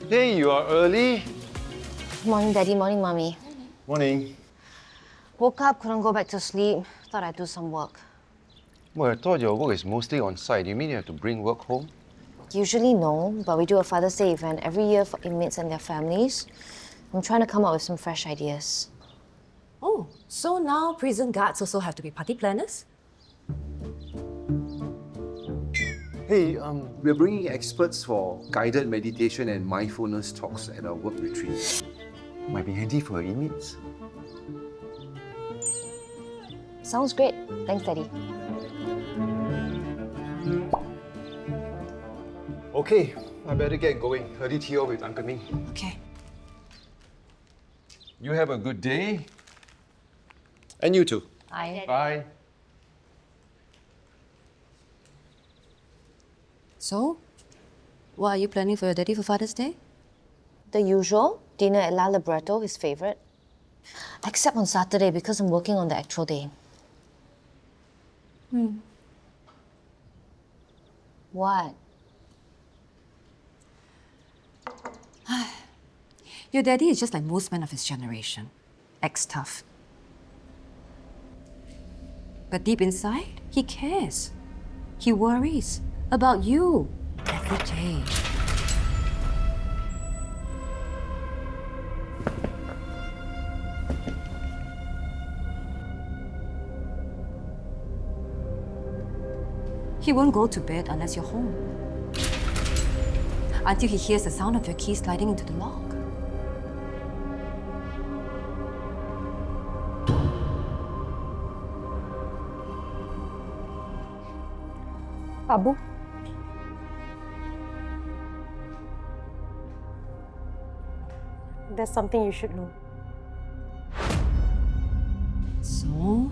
Hey, you are early. Morning, Daddy. Morning, Mommy. Morning. Woke up, couldn't go back to sleep. Thought I'd do some work. Well, I thought your work is mostly on site. You mean you have to bring work home? Usually no, but we do a Father's Day event every year for inmates and their families. I'm trying to come up with some fresh ideas. Oh, so now prison guards also have to be party planners? Hey, we're bringing experts for guided meditation and mindfulness talks at our work retreat. Might be handy for your inmates. Sounds great. Thanks, Daddy. Okay, I better get going. Early tea with Uncle Ming. Okay. You have a good day. And you too. Bye. Bye. So, what are you planning for your daddy for Father's Day? The usual. Dinner at La Libretto, his favourite. Except on Saturday because I'm working on the actual day. What? Your daddy is just like most men of his generation. Acts tough. But deep inside, he cares. He worries about you every day. He won't go to bed unless you're home. Until he hears the sound of your key sliding into the lock. Abu? There's something you should know. So,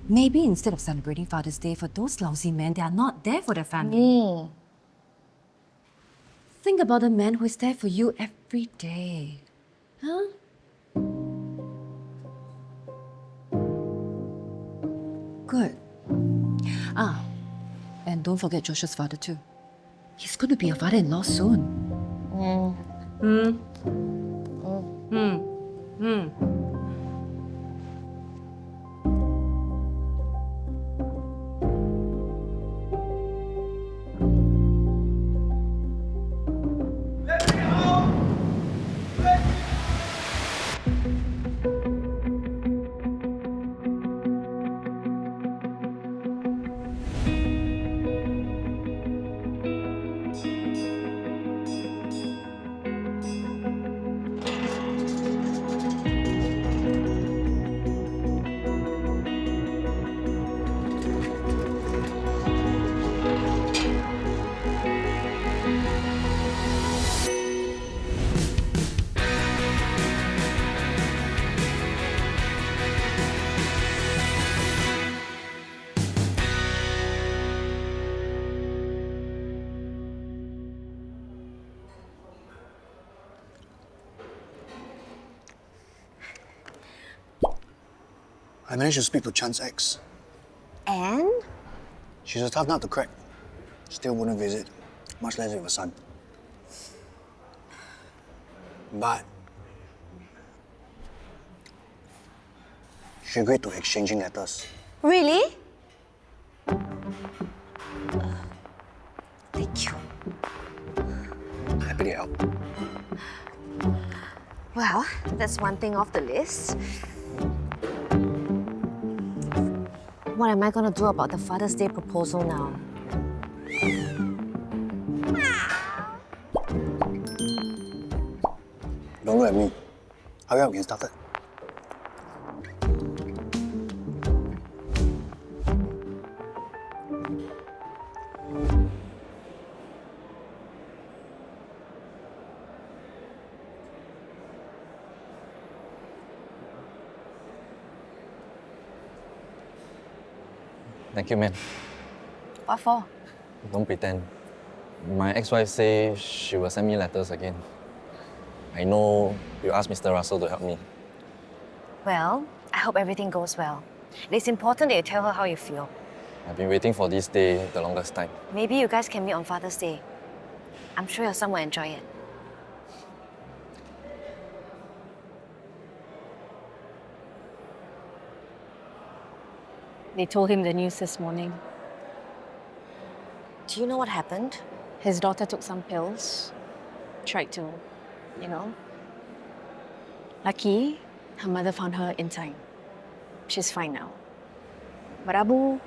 maybe instead of celebrating Father's Day for those lousy men, they are not there for their family. Me. Think about the man who is there for you every day. Huh? Good. Ah, and don't forget Joshua's father too. He's going to be a father-in-law soon. I managed to speak to Chan's ex. And? She's a tough nut to crack. Still wouldn't visit, much less with a son. But she agreed to exchanging letters. Really? Thank you. Happy to help. Well, that's one thing off the list. What am I going to do about the Father's Day proposal now? Don't look at me. Hurry up, get started. Thank you, ma'am. What for? Don't pretend. My ex-wife say she will send me letters again. I know you asked Mr. Russell to help me. Well, I hope everything goes well. It's important that you tell her how you feel. I've been waiting for this day the longest time. Maybe you guys can meet on Father's Day. I'm sure your son will enjoy it. They told him the news this morning. Do you know what happened? His daughter took some pills, tried to, Lucky, her mother found her in time. She's fine now. But Abu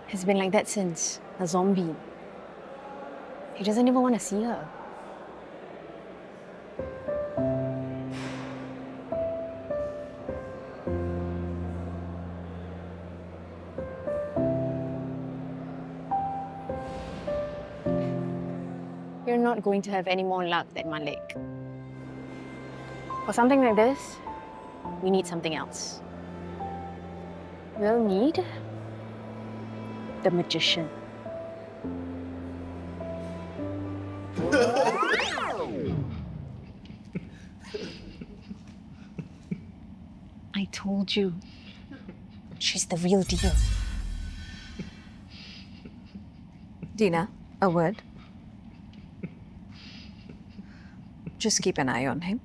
has been like that since, a zombie. He doesn't even want to see her. You're not going to have any more luck than Malik. For something like this, we need something else. We'll need the magician. I told you, she's the real deal. Dina, a word. Just keep an eye on him.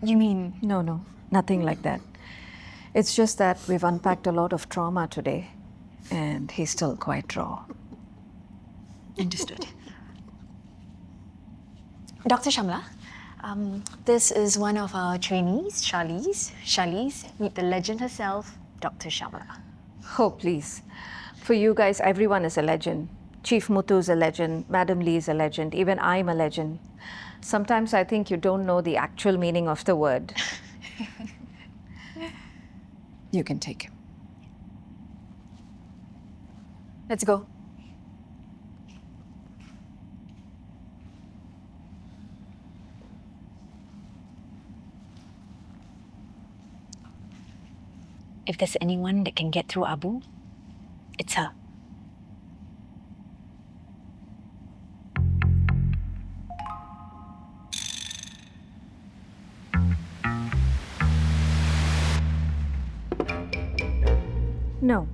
You mean? No, nothing like that. It's just that we've unpacked a lot of trauma today, and he's still quite raw. Understood. Dr. Shamala, this is one of our trainees, Charlize. Charlize, meet the legend herself, Dr. Shamala. Oh, please. For you guys, everyone is a legend. Chief Muthu is a legend, Madam Lee is a legend, even I'm a legend. Sometimes I think you don't know the actual meaning of the word. You can take him. Let's go. If there's anyone that can get through Abu, it's her. No.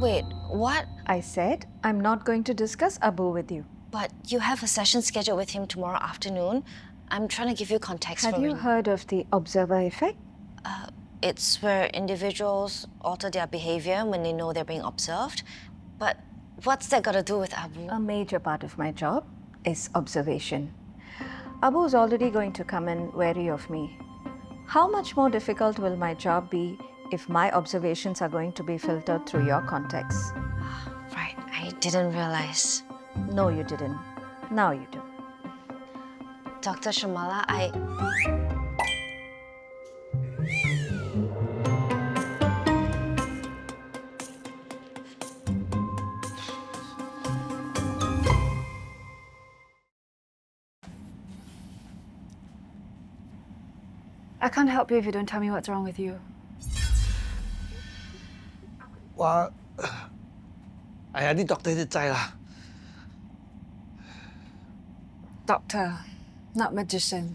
Wait, what? I said I'm not going to discuss Abu with you. But you have a session scheduled with him tomorrow afternoon. I'm trying to give you context Have for you heard of the observer effect? It's where individuals alter their behavior when they know they're being observed. But what's that got to do with Abu? A major part of my job is observation. Abu is already going to come in wary of me. How much more difficult will my job be if my observations are going to be filtered through your context? Right, I didn't realize. No, you didn't. Now you do. Dr. Shamala, I can't help you if you don't tell me what's wrong with you. Well, 哎呀，啲 doctor 都知啦。 Doctor, not magician.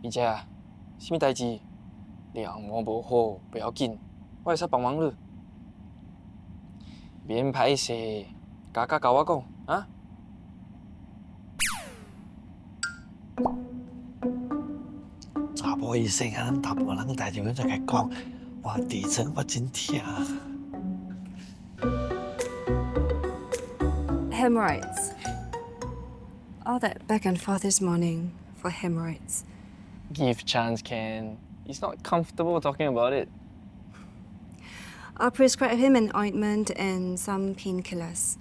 而且啊，什么代志，你行我无好，不要紧，我会使帮忙你。免歹势，家甲甲我讲啊。 查甫醫生啊，大部人大條咁就佢講，話地震我真痛。 Hemorrhoids. All that back and forth this morning for hemorrhoids. Give chance, Ken. He's not comfortable talking about it. I'll prescribe him an ointment and some painkillers.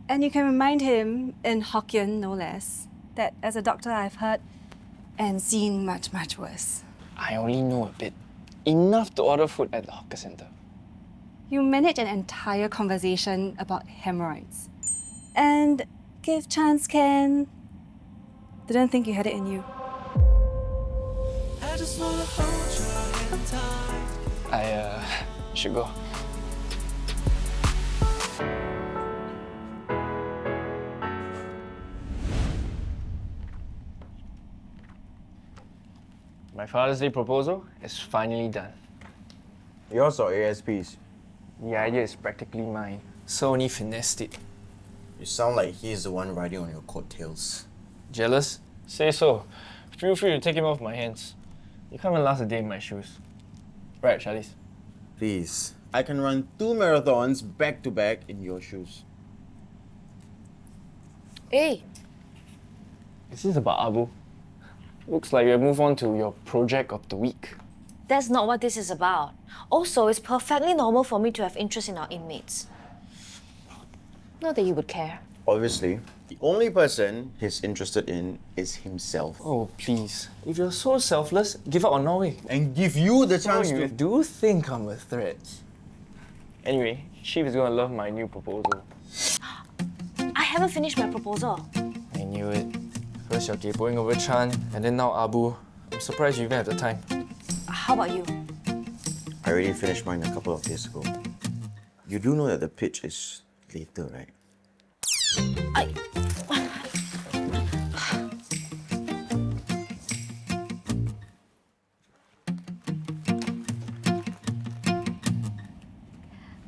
And you can remind him, in Hokkien no less, that as a doctor I've heard and seen much, much worse. I only know a bit. Enough to order food at the hawker center. You manage an entire conversation about hemorrhoids. And give chance, Ken. Didn't think you had it in you. I should go. My Father's Day proposal is finally done. Yours or ASP's? The idea is practically mine. Sony finessed it. You sound like he's the one riding on your coattails. Jealous? Say so. feel free to take him off my hands. You can't even last a day in my shoes. Right, Charlize? Please. I can run 2 marathons back to back in your shoes. Hey, Is this about Abu? Looks like you have moved on to your project of the week. that's not what this is about. Also, it's perfectly normal for me to have interest in our inmates. Not that you would care. Obviously, the only person he's interested in is himself. Oh, please. If you're so selfless, give up on Norway. And give you the chance You to... do think I'm a threat. Anyway, Chief is gonna love my new proposal. I haven't finished my proposal. I knew it. First you're capoing over Chan, and then now Abu. I'm surprised you even have the time. How about you? I already finished mine a couple of days ago. You do know that the pitch is later, right?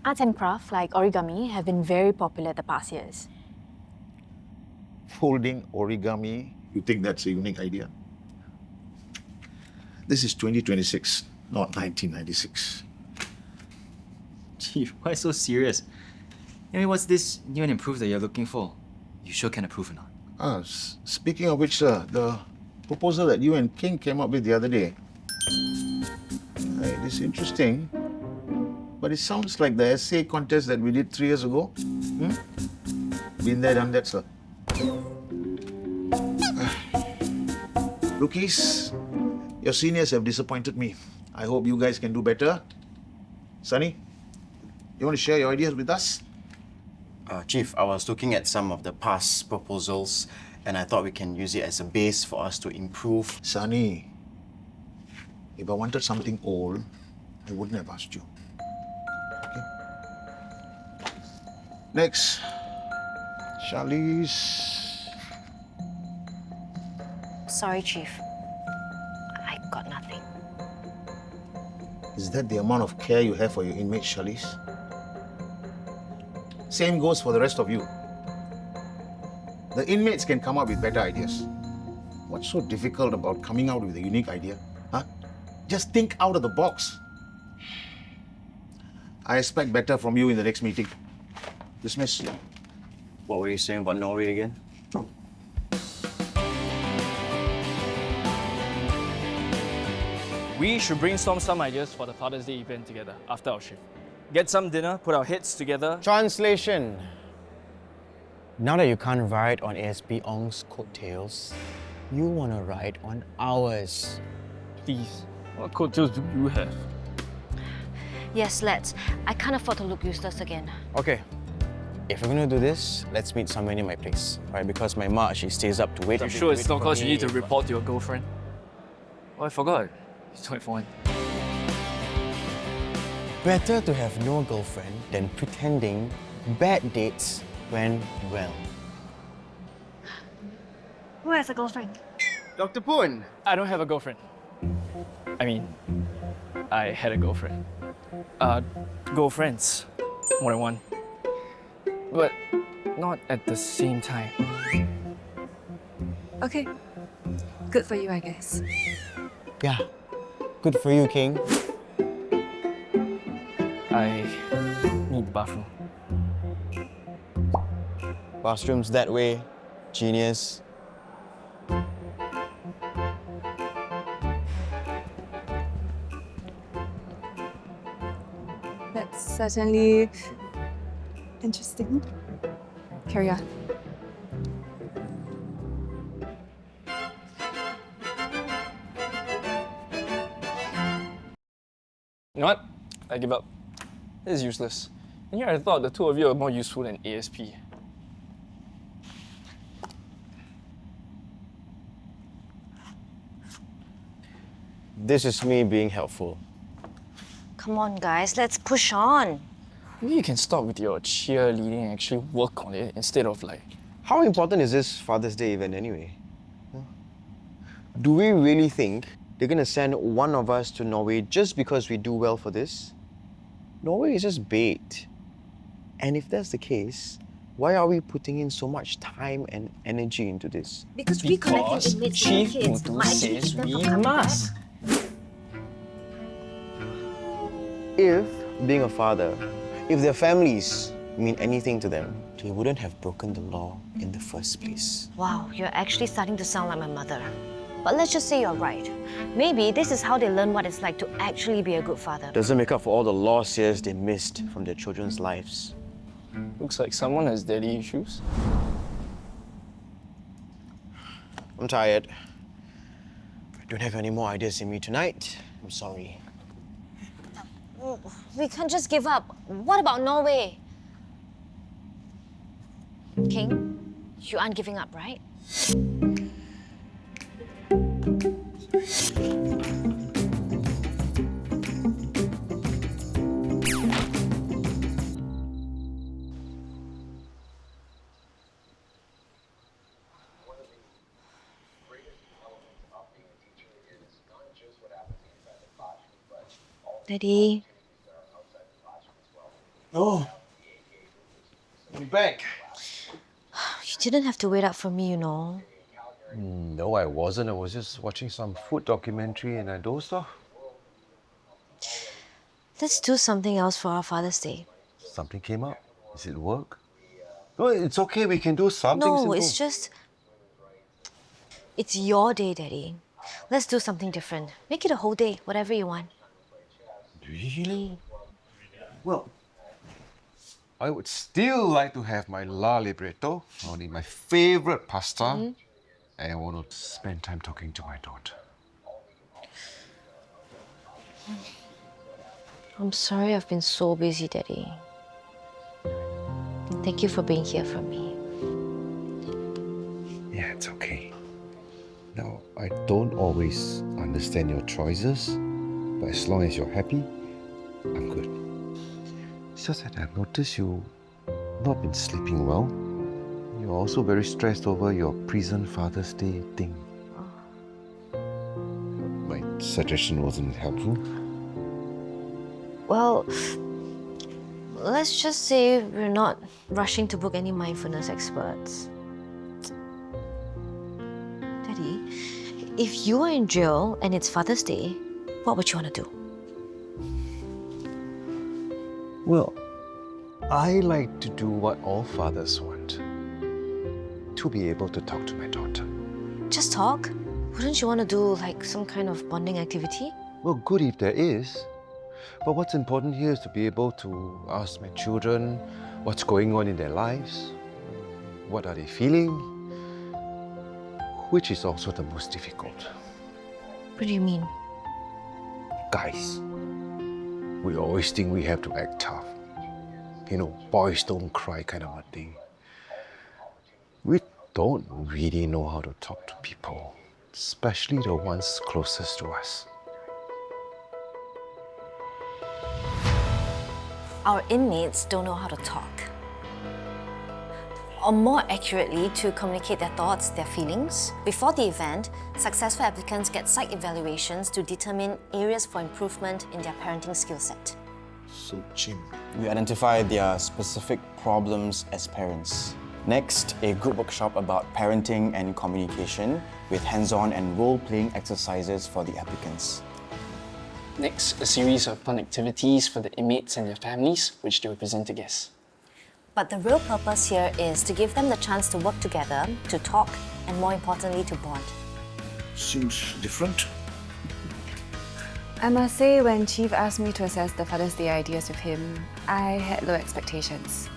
Arts and craft, like origami, have been very popular the past years. Folding origami, you think that's a unique idea? This is 2026, not 1996. Chief, why so serious? I mean, what's this new and improved that you're looking for? You sure can approve or not? Speaking of which, sir, the proposal that you and King came up with the other day, it is interesting, but it sounds like the essay contest that we did 3 years ago. Been there, done that, sir. Rookies, your seniors have disappointed me. I hope you guys can do better. Sunny, you want to share your ideas with us? Chief, I was looking at some of the past proposals and I thought we can use it as a base for us to improve. Sunny, if I wanted something old, I wouldn't have asked you. Okay? Next, Charlize. Sorry, Chief. I got nothing. Is that the amount of care you have for your inmates, Charlize? Same goes for the rest of you. The inmates can come up with better ideas. What's so difficult about coming out with a unique idea? Huh? Just think out of the box. I expect better from you in the next meeting. Dismiss. What were you saying about Norway again? We should brainstorm some ideas for the Father's Day event together after our shift. Get some dinner, put our heads together. Translation. Now that you can't ride on ASP Ong's coattails, you want to ride on ours. Please, what coattails do you have? Yes, let's. I can't afford to look useless again. Okay. If we're going to do this, let's meet somewhere near my place, right? Because my ma, she stays up to wait. I'm sure it's not because you need to report to your girlfriend. Oh, I forgot. It's 21. Better to have no girlfriend than pretending bad dates went well. Who has a girlfriend? Dr. Poon! I don't have a girlfriend. I mean, I had a girlfriend. Girlfriends. More than one. But not at the same time. Okay. Good for you, I guess. Yeah. Good for you, King. I need the bathroom. Bathroom's that way. Genius. That's certainly interesting. Carry on. You know what? I give up. This is useless. And here I thought the two of you are more useful than ASP. This is me being helpful. Come on, guys, let's push on. Maybe you can stop with your cheerleading and actually work on it instead of like... How important is this Father's Day event anyway? Do we really think they're gonna send one of us to Norway just because we do well for this? Norway is just bait. And if that's the case, Why are we putting in so much time and energy into this? Because reconnecting inmates and Chief their kids Mutu might actually says keep them we from coming back. must. If being a father, if their families mean anything to them, they wouldn't have broken the law in the first place. Wow, you're actually starting to sound like my mother. But let's just say you're right. Maybe this is how they learn what it's like to actually be a good father. Doesn't make up for all the lost years they missed from their children's lives. Looks like someone has daddy issues. I'm tired. I don't have any more ideas in me tonight. I'm sorry. We can't just give up. What about Norway? King, you aren't giving up, right? Daddy. Oh, I'm back. You didn't have to wait up for me, you know. No, I wasn't. I was just watching some food documentary and I dozed off. Let's do something else for our Father's Day. Something came up. Is it work? No, it's okay. We can do something No, simple. it's just... It's your day, Daddy. Let's do something different. Make it a whole day, whatever you want. Really? Well, I would still like to have my la libretto. I'll need my favorite pasta. And I want to spend time talking to my daughter. I'm sorry I've been so busy, Daddy. Thank you for being here for me. Yeah, it's okay. Now, I don't always understand your choices, but as long as you're happy, I'm good. It's just that I've noticed you've not been sleeping well. You're also very stressed over your prison Father's Day thing. My suggestion wasn't helpful. Well, let's just say we're not rushing to book any mindfulness experts. Daddy, if you are in jail and it's Father's Day, what would you want to do? Well, I like to do what all fathers want. To be able to talk to my daughter. Just talk? Wouldn't you want to do like some kind of bonding activity? Well, good if there is. But what's important here is to be able to ask my children what's going on in their lives, what are they feeling, which is also the most difficult. What do you mean? Guys, we always think we have to act tough. You know, boys don't cry kind of a thing. We don't really know how to talk to people, especially the ones closest to us. Our inmates don't know how to talk. Or more accurately, to communicate their thoughts, their feelings. Before the event, successful applicants get psych evaluations to determine areas for improvement in their parenting skill set. So, Jim. We identify their specific problems as parents. Next, a group workshop about parenting and communication with hands-on and role-playing exercises for the applicants. Next, a series of fun activities for the inmates and their families, which they will present to guests. But the real purpose here is to give them the chance to work together, to talk, and more importantly, to bond. Seems different. I must say, when Chief asked me to assess the Father's Day ideas with him, I had low expectations.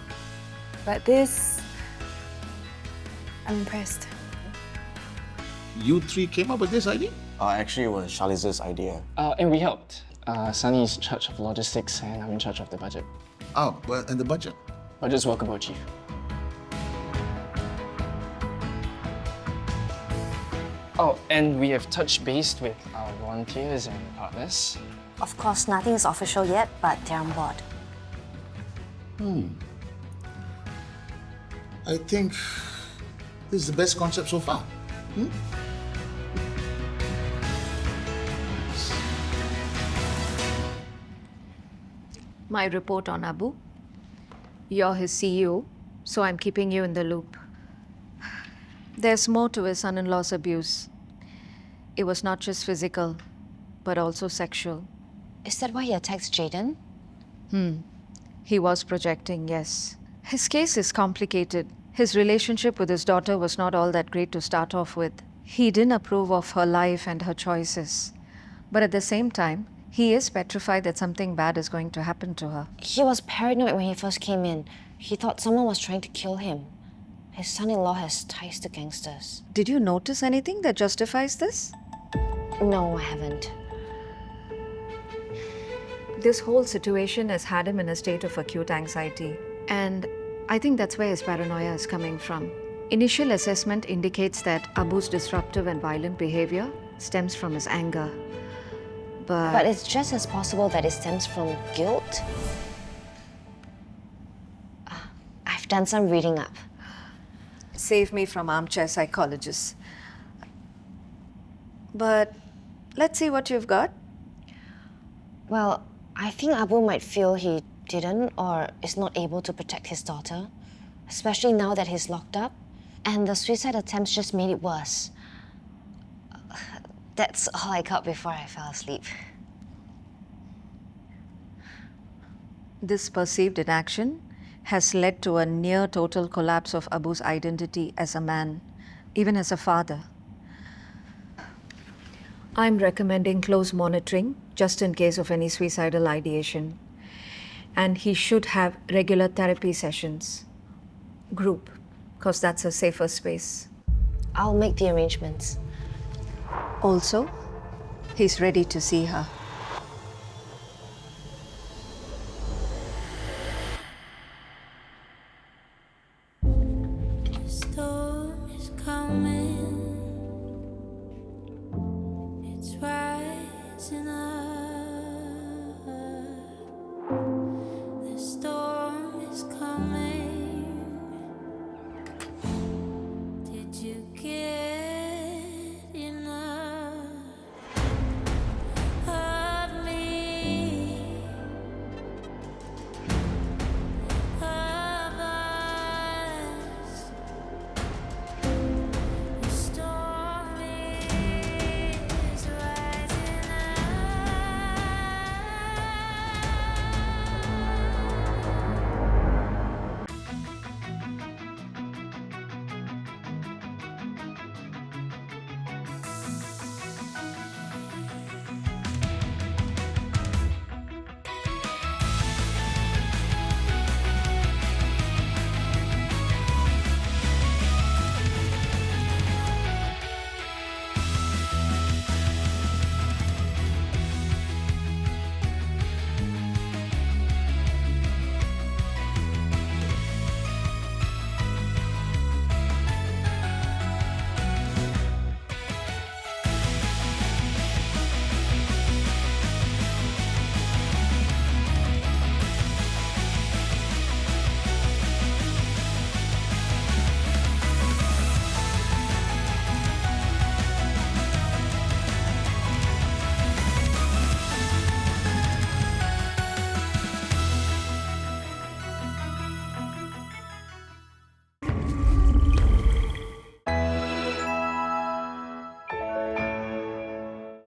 But this, I'm impressed. You three came up with this idea? Actually, it was Charles's idea. And we helped. Sunny is in charge of logistics and I'm in charge of the budget. Oh, well, and the budget? Budget's workable, Chief. Oh, and we have touched base with our volunteers and partners. Of course, nothing is official yet, but they're on board. I think this is the best concept so far. My report on Abu. You're his CEO. so I'm keeping you in the loop. There's more to his son-in-law's abuse. It was not just physical, but also sexual. Is that why he attacks Jaden? He was projecting, yes. His case is complicated. His relationship with his daughter was not all that great to start off with. He didn't approve of her life and her choices. But at the same time, he is petrified that something bad is going to happen to her. He was paranoid when he first came in. He thought someone was trying to kill him. His son-in-law has ties to gangsters. Did you notice anything that justifies this? No, I haven't. This whole situation has had him in a state of acute anxiety. And I think that's where his paranoia is coming from. Initial assessment indicates that Abu's disruptive and violent behavior stems from his anger. But it's just as possible that it stems from guilt. I've done some reading up. Save me from armchair psychologists. But let's see what you've got. Well, I think Abu might feel he didn't or is not able to protect his daughter, especially now that he's locked up. And the suicide attempts just made it worse. That's all I got before I fell asleep. This perceived inaction has led to a near total collapse of Abu's identity as a man, even as a father. I'm recommending close monitoring just in case of any suicidal ideation. And he should have regular therapy sessions. Group, because that's a safer space. I'll make the arrangements. Also, he's ready to see her.